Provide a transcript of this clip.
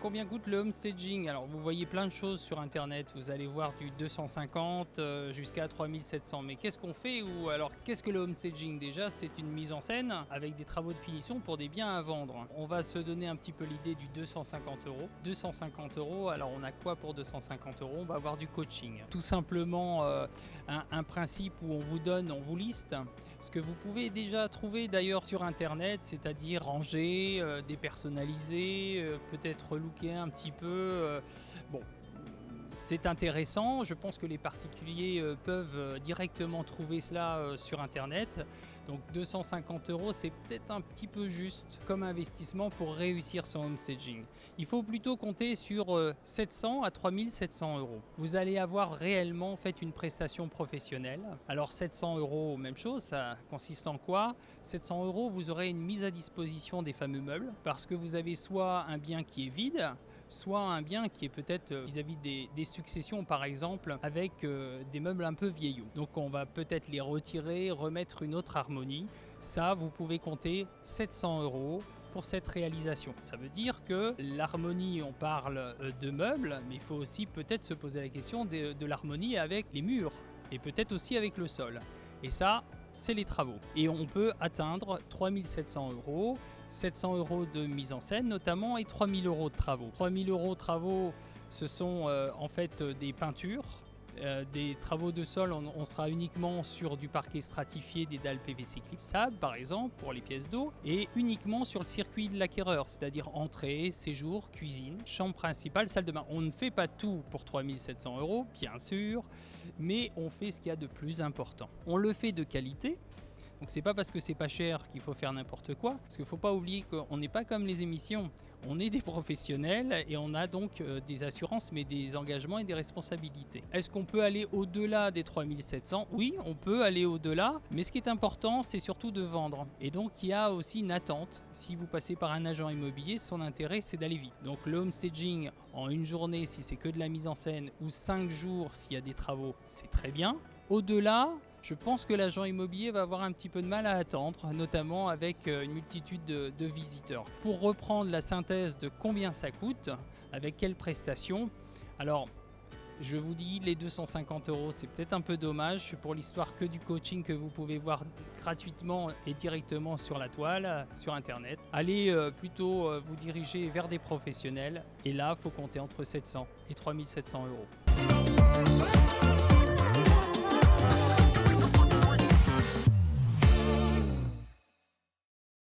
combien coûte le homestaging? Alors vous voyez plein de choses sur internet, vous allez voir du 250 jusqu'à 3700. Mais qu'est-ce qu'on fait ou alors qu'est-ce que le homestaging? Déjà, c'est une mise en scène avec des travaux de finition pour des biens à vendre. On va se donner un petit peu l'idée du 250 euros. 250 euros, alors on a quoi pour 250 euros? On va avoir du coaching. Tout simplement un principe où on vous liste ce que vous pouvez déjà trouver d'ailleurs sur internet, c'est-à-dire ranger, dépersonnaliser, peut-être relooker un petit peu. Bon, c'est intéressant, je pense que les particuliers peuvent directement trouver cela sur internet. Donc 250 euros, c'est peut-être un petit peu juste comme investissement pour réussir son homestaging. Il faut plutôt compter sur 700 à 3700 euros. Vous allez avoir réellement fait une prestation professionnelle. Alors 700 euros, même chose, ça consiste en quoi? 700 euros, vous aurez une mise à disposition des fameux meubles parce que vous avez soit un bien qui est vide, soit un bien qui est peut-être vis-à-vis des successions par exemple avec des meubles un peu vieillots. Donc on va peut-être les retirer, remettre une autre harmonie. Ça, vous pouvez compter 700 euros pour cette réalisation. Ça veut dire que l'harmonie, on parle de meubles, mais il faut aussi peut-être se poser la question de l'harmonie avec les murs et peut-être aussi avec le sol. Et ça, c'est les travaux. Et on peut atteindre 3700 euros, 700 euros de mise en scène notamment et 3000 euros de travaux. 3000 euros de travaux, ce sont en fait des peintures. Des travaux de sol, on sera uniquement sur du parquet stratifié, des dalles PVC clipsables par exemple pour les pièces d'eau et uniquement sur le circuit de l'acquéreur, c'est-à-dire entrée, séjour, cuisine, chambre principale, salle de bain. On ne fait pas tout pour 3700 euros, bien sûr, mais on fait ce qu'il y a de plus important. On le fait de qualité. Donc c'est pas parce que c'est pas cher qu'il faut faire n'importe quoi, parce qu'il faut pas oublier qu'on n'est pas comme les émissions, on est des professionnels et on a donc des assurances mais des engagements et des responsabilités. Est-ce qu'on peut aller au-delà des 3700? Oui, on peut aller au-delà, mais ce qui est important c'est surtout de vendre. Et donc il y a aussi une attente. Si vous passez par un agent immobilier, son intérêt c'est d'aller vite. Donc le homestaging en une journée si c'est que de la mise en scène ou 5 jours s'il y a des travaux, c'est très bien. Au-delà, je pense que l'agent immobilier va avoir un petit peu de mal à attendre, notamment avec une multitude de visiteurs. Pour reprendre la synthèse de combien ça coûte, avec quelles prestations, alors je vous dis les 250 euros c'est peut-être un peu dommage pour l'histoire que du coaching que vous pouvez voir gratuitement et directement sur la toile, sur internet. Allez plutôt vous diriger vers des professionnels et là il faut compter entre 700 et 3700 euros.